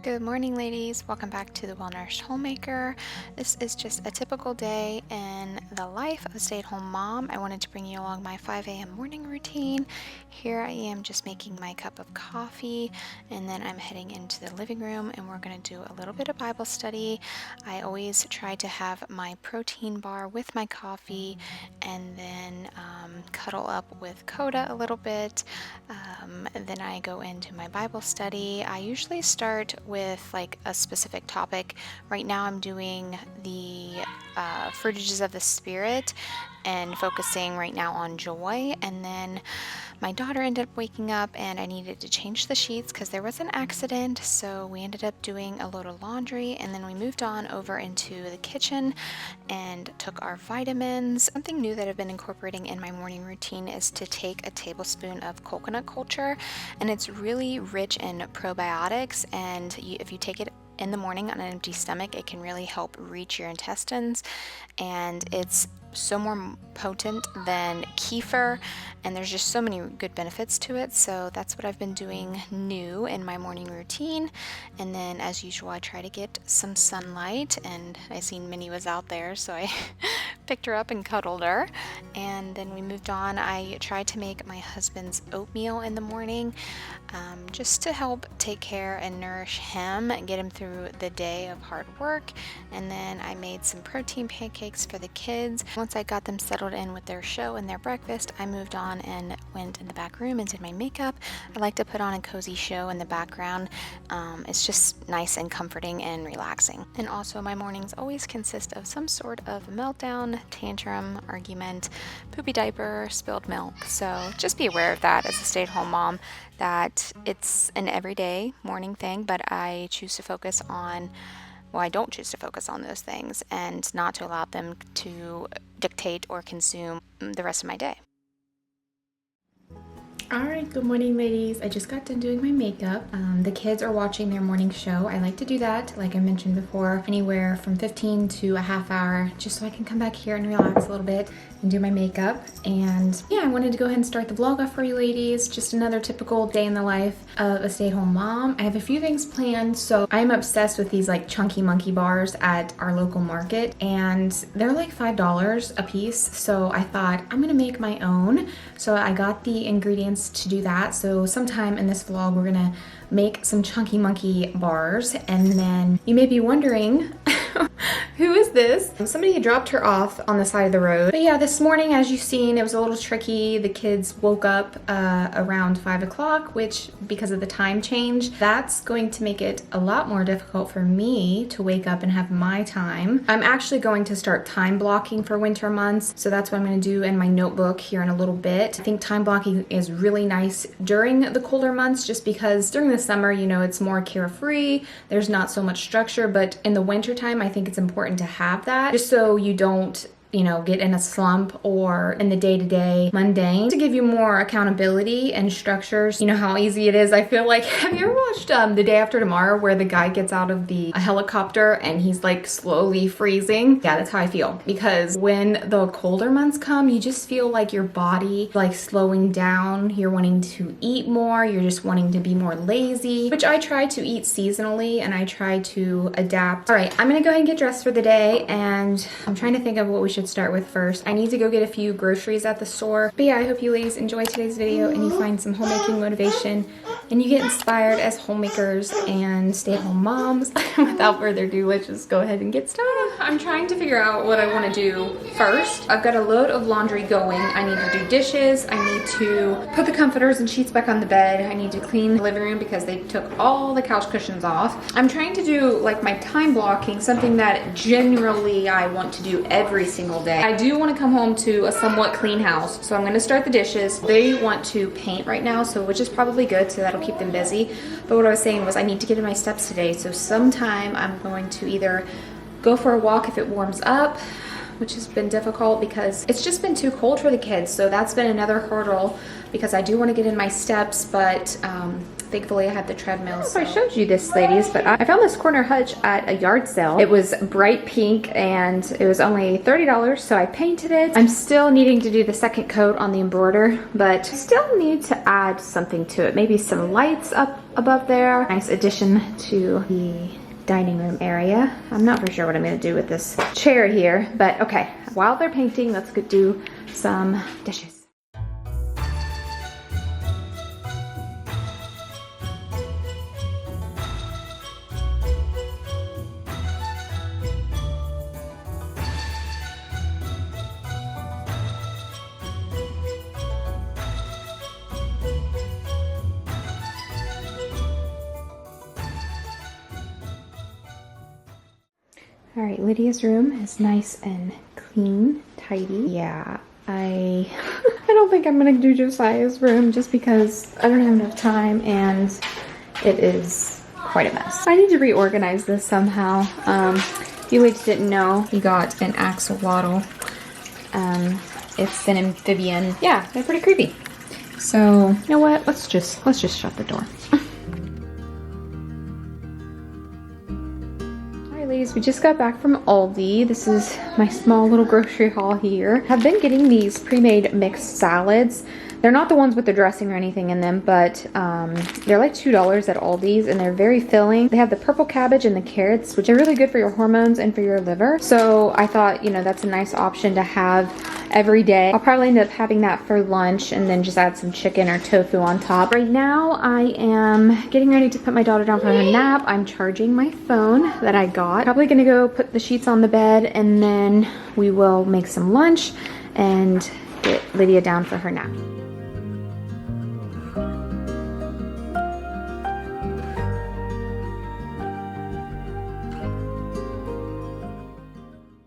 Good morning, ladies. Welcome back to the Well-Nourished Homemaker. This is just a typical day in the life of a stay-at-home mom. I wanted to bring you along my 5 a.m. morning routine. Here I am just making my cup of coffee, and then I'm heading into the living room and we're going to do a little bit of Bible study. I always try to have my protein bar with my coffee and then cuddle up with Coda a little bit. Then I go into my Bible study. I usually start with like a specific topic. Right now I'm doing the fruitages of the Spirit and focusing right now on joy. And then my daughter ended up waking up and I needed to change the sheets because there was an accident. So we ended up doing a load of laundry, and then we moved on over into the kitchen and took our vitamins. Something new that I've been incorporating in my morning routine is to take a tablespoon of coconut culture, and it's really rich in probiotics, and if you take it in the morning on an empty stomach, it can really help reach your intestines, and it's so more potent than kefir, and there's just so many good benefits to it. So that's what I've been doing new in my morning routine. And then as usual, I try to get some sunlight, and I seen Minnie was out there, so I picked her up and cuddled her. And then we moved on. I tried to make my husband's oatmeal in the morning, just to help take care and nourish him and get him through the day of hard work. And then I made some protein pancakes for the kids. Once I got them settled in with their show and their breakfast, I moved on and went in the back room and did my makeup. I like to put on a cozy show in the background. It's just nice and comforting and relaxing. And also my mornings always consist of some sort of meltdown, tantrum, argument, poopy diaper, spilled milk. So just be aware of that as a stay-at-home mom, that it's an everyday morning thing, but I choose to focus on I don't choose to focus on those things and not to allow them to dictate or consume the rest of my day. Alright, good morning, ladies. I just got done doing my makeup. The kids are watching their morning show. I like to do that, like I mentioned before, anywhere from 15 to a half hour, just so I can come back here and relax a little bit and do my makeup. And yeah, I wanted to go ahead and start the vlog off for you ladies. Just another typical day in the life of a stay-at-home mom. I have a few things planned. So I'm obsessed with these like chunky monkey bars at our local market, and they're like $5 a piece. So I thought I'm gonna make my own. So I got the ingredients to do that. So sometime in this vlog we're gonna make some chunky monkey bars. And then you may be wondering who is this? Somebody had dropped her off on the side of the road. But yeah, this morning, as you've seen, it was a little tricky. The kids woke up around 5 o'clock, which because of the time change, that's going to make it a lot more difficult for me to wake up and have my time. I'm actually going to start time blocking for winter months. So that's what I'm going to do in my notebook here in a little bit. I think time blocking is really nice during the colder months, just because during the summer, you know, it's more carefree. There's not so much structure, but in the winter time, I think it's important to have that just so you don't, you know, get in a slump or in the day-to-day mundane, to give you more accountability and structures. You know how easy it is. I feel like, have you ever watched The Day After Tomorrow, where the guy gets out of the helicopter and he's like slowly freezing? Yeah, that's how I feel, because when the colder months come, you just feel like your body like slowing down. You're wanting to eat more. You're just wanting to be more lazy, which I try to eat seasonally and I try to adapt. All right, I'm gonna go ahead and get dressed for the day, and I'm trying to think of what we should start with first. I need to go get a few groceries at the store. But yeah, I hope you ladies enjoy today's video and you find some homemaking motivation and you get inspired as homemakers and stay-at-home moms. Without further ado, let's just go ahead and get started. I'm trying to figure out what I want to do first. I've got a load of laundry going. I need to do dishes. I need to put the comforters and sheets back on the bed. I need to clean the living room because they took all the couch cushions off. I'm trying to do like my time blocking, something that generally I want to do every single day. I do want to come home to a somewhat clean house, so I'm going to start the dishes. They want to paint right now, so which is probably good, so that'll keep them busy. But what I was saying was I need to get in my steps today, so sometime I'm going to either go for a walk if it warms up, which has been difficult because it's just been too cold for the kids. So that's been another hurdle because I do want to get in my steps, but thankfully I have the treadmill. I don't know if I showed you this, ladies, but I found this corner hutch at a yard sale. It was bright pink and it was only $30, so I painted it. I'm still needing to do the second coat on the embroider, but still need to add something to it. Maybe some lights up above there. Nice addition to the dining room area. I'm not for sure what I'm going to do with this chair here, but okay, while they're painting, let's go do some dishes. All right, Lydia's room is nice and clean, tidy. Yeah, I don't think I'm gonna do Josiah's room just because I don't have enough time and it is quite a mess. I need to reorganize this somehow. If you ladies didn't know, he got an axolotl. It's an amphibian. Yeah, they're pretty creepy. So, you know what? Let's just shut the door. Ladies, we just got back from Aldi. This is my small little grocery haul here. I've been getting these pre-made mixed salads. They're not the ones with the dressing or anything in them, but they're like $2 at Aldi's and they're very filling. They have the purple cabbage and the carrots, which are really good for your hormones and for your liver. So I thought, you know, that's a nice option to have every day. I'll probably end up having that for lunch and then just add some chicken or tofu on top. Right now I am getting ready to put my daughter down for her nap. I'm charging my phone that I got. Probably gonna go put the sheets on the bed and then we will make some lunch and get Lydia down for her nap.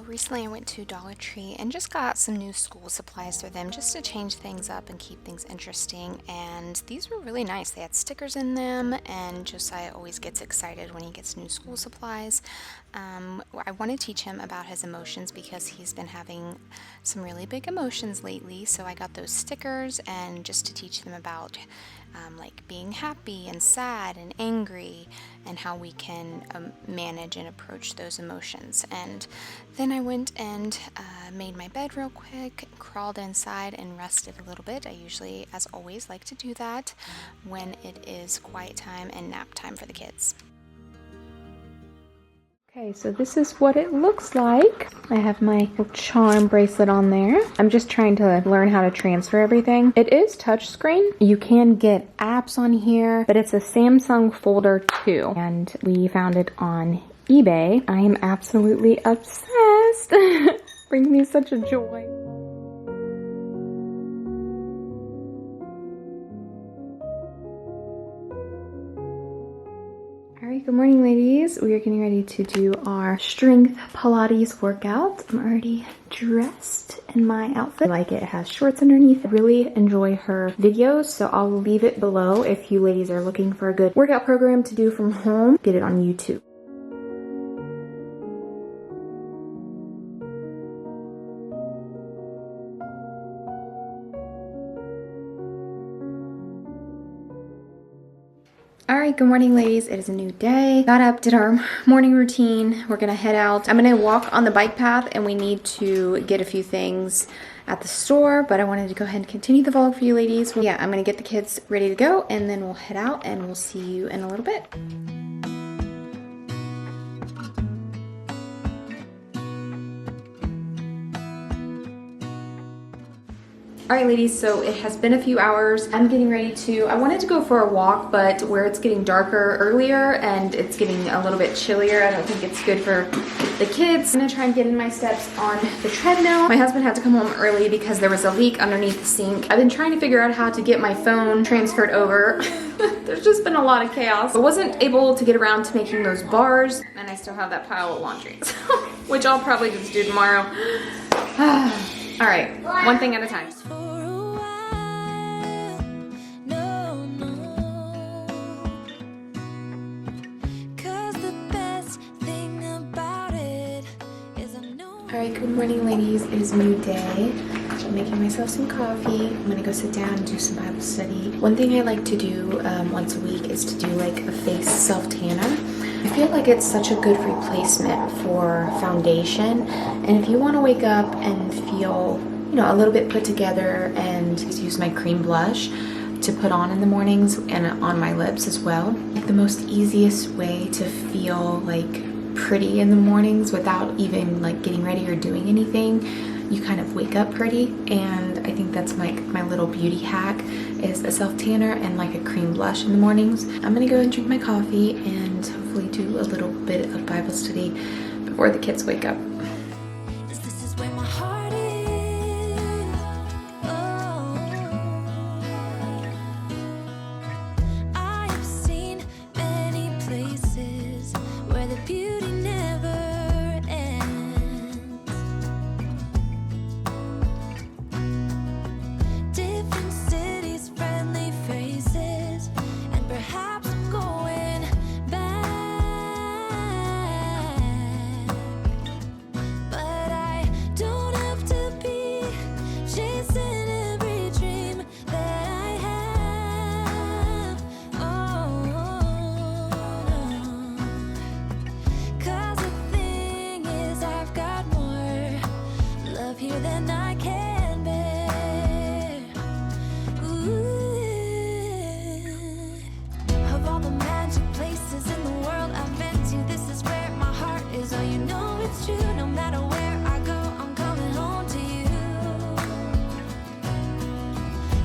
Recently I went to Dollar Tree and just got some new school supplies for them just to change things up and keep things interesting, and these were really nice. They had stickers in them and Josiah always gets excited when he gets new school supplies. I want to teach him about his emotions because he's been having some really big emotions lately, so I got those stickers and just to teach them about like being happy and sad and angry and how we can manage and approach those emotions. And then I went and made my bed real quick, crawled inside and rested a little bit. I usually, as always, like to do that when it is quiet time and nap time for the kids. Okay, so this is what it looks like. I have my little charm bracelet on there. I'm just trying to learn how to transfer everything. It is touchscreen. You can get apps on here, but it's a Samsung Folder 2, and we found it on eBay. I am absolutely obsessed. Brings me such a joy. Alright, good morning ladies. We are getting ready to do our strength Pilates workout. I'm already dressed in my outfit. I like it. It has shorts underneath. I really enjoy her videos, so I'll leave it below if you ladies are looking for a good workout program to do from home. Get it on YouTube. Alright, good morning ladies. It is a new day. Got up, did our morning routine. We're gonna head out. I'm gonna walk on the bike path and we need to get a few things at the store, but I wanted to go ahead and continue the vlog for you ladies. Yeah, I'm gonna get the kids ready to go and then we'll head out and we'll see you in a little bit. All right, ladies, so it has been a few hours. I'm getting ready I wanted to go for a walk, but where it's getting darker earlier and it's getting a little bit chillier, I don't think it's good for the kids. I'm gonna try and get in my steps on the treadmill. My husband had to come home early because there was a leak underneath the sink. I've been trying to figure out how to get my phone transferred over. There's just been a lot of chaos. I wasn't able to get around to making those bars, and I still have that pile of laundry, which I'll probably just do tomorrow. All right, one thing at a time. All right, good morning, ladies. It is a new day. I'm making myself some coffee. I'm gonna go sit down and do some Bible study. One thing I like to do once a week is to do like a face self-tanner. I feel like it's such a good replacement for foundation. And if you want to wake up and feel, a little bit put together, and just use my cream blush to put on in the mornings and on my lips as well. Like the most easiest way to feel like pretty in the mornings without even like getting ready or doing anything. You kind of wake up pretty, and I think that's like my little beauty hack is a self-tanner and like a cream blush in the mornings. I'm gonna go and drink my coffee and hopefully do a little bit of Bible study before the kids wake up. This is where my heart is. I have seen many places where the beauty never ends. Different cities, friendly faces, and perhaps I'm going back. But I don't have to be chasing every dream that I have. Oh, no. 'Cause the thing is, I've got more love here than I can bear. Ooh. Of all the magic places in the world I've been to, this is where my heart is. Oh, you know it's true. No matter where I go, I'm coming home to you.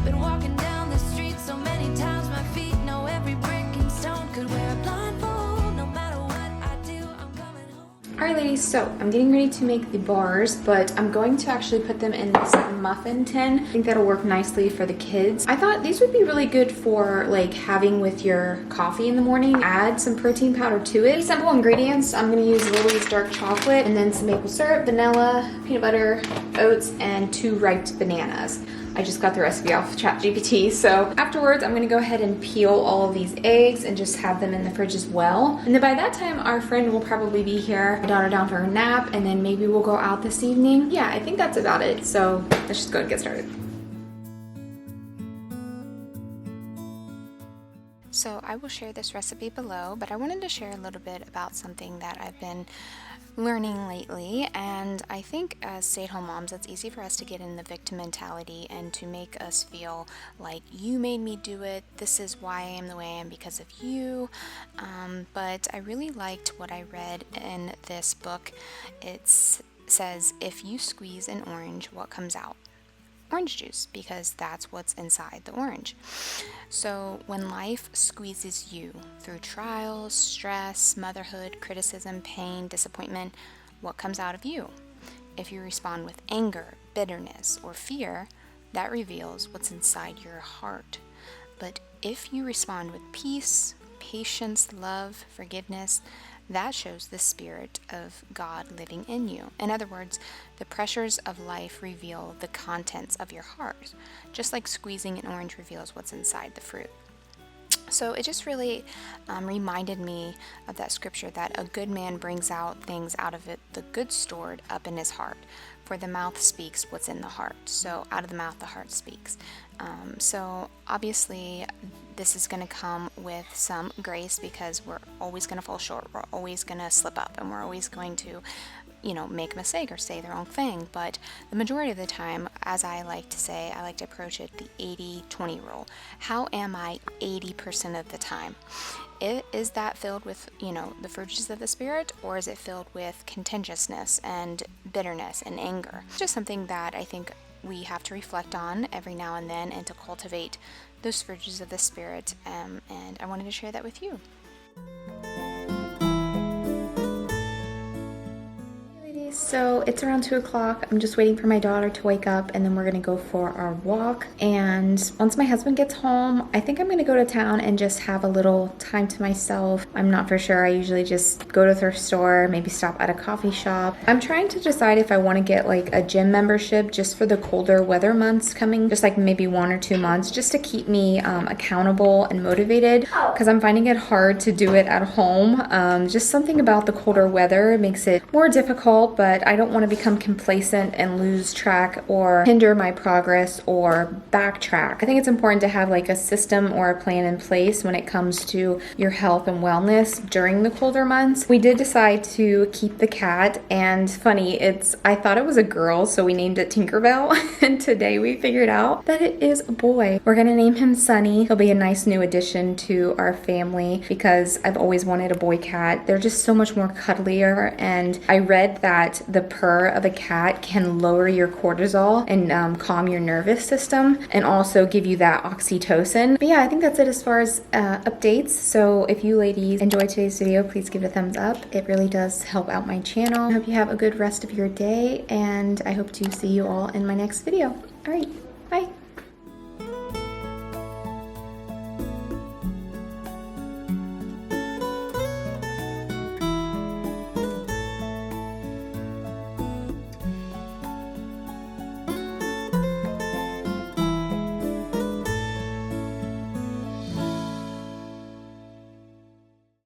Been walking down the street so many times, my feet know every brick and stone. Could wear a blindfold. No matter what I do, I'm coming home. All right, ladies, so I'm getting ready to make the bars, but I'm going to actually put them in this muffin tin. I think that'll work nicely for the kids. I thought these would be really good for like having with your coffee in the morning. Add some protein powder to it. Simple ingredients. I'm gonna use Lily's dark chocolate and then some maple syrup, vanilla, peanut butter, oats, and 2 ripe bananas. I just got the recipe off ChatGPT, so afterwards I'm gonna go ahead and peel all of these eggs and just have them in the fridge as well. And then by that time, our friend will probably be here. My daughter down for her nap, and then maybe we'll go out this evening. Yeah, I think that's about it. So let's just go and get started. So I will share this recipe below, but I wanted to share a little bit about something that I've been learning lately. And I think as stay-at-home moms, it's easy for us to get in the victim mentality and to make us feel like you made me do it, this is why I am the way I am because of you. But I really liked what I read in this book. It says, if you squeeze an orange, what comes out? Orange juice, because that's what's inside the orange. So when life squeezes you through trials, stress, motherhood, criticism, pain, disappointment, what comes out of you? If you respond with anger, bitterness, or fear, that reveals what's inside your heart. But if you respond with peace, patience, love, forgiveness, that shows the Spirit of God living in you. In other words, the pressures of life reveal the contents of your heart, just like squeezing an orange reveals what's inside the fruit. So it just really reminded me of that scripture that a good man brings out things out of it, the good stored up in his heart. For the mouth speaks what's in the heart. So out of the mouth, the heart speaks. So obviously, this is going to come with some grace because we're always going to fall short. We're always going to slip up, and we're always going to, make a mistake or say the wrong thing. But the majority of the time, as I like to say, I like to approach it the 80-20 rule. How am I 80% of the time? Is that filled with, the fruits of the Spirit, or is it filled with contentiousness and bitterness and anger? Just something that I think we have to reflect on every now and then and to cultivate those virtues of the Spirit. And I wanted to share that with you. So it's around 2 o'clock. I'm just waiting for my daughter to wake up, and then we're gonna go for our walk. And once my husband gets home, I think I'm gonna go to town and just have a little time to myself. I'm not for sure. I usually just go to the thrift store, maybe stop at a coffee shop. I'm trying to decide if I want to get like a gym membership just for the colder weather months coming, just like maybe 1 or 2 months, just to keep me accountable and motivated, because I'm finding it hard to do it at home. Just something about the colder weather makes it more difficult, but I don't want to become complacent and lose track or hinder my progress or backtrack. I think it's important to have like a system or a plan in place when it comes to your health and wellness during the colder months. We did decide to keep the cat, and funny, I thought it was a girl, so we named it Tinkerbell, and today we figured out that it is a boy. We're gonna name him Sunny. He'll be a nice new addition to our family because I've always wanted a boy cat. They're just so much more cuddlier, and I read that the purr of a cat can lower your cortisol and calm your nervous system and also give you that oxytocin. But yeah, I think that's it as far as updates. So if you ladies enjoyed today's video, please give it a thumbs up. It really does help out my channel. I hope you have a good rest of your day, and I hope to see you all in my next video. All right, bye.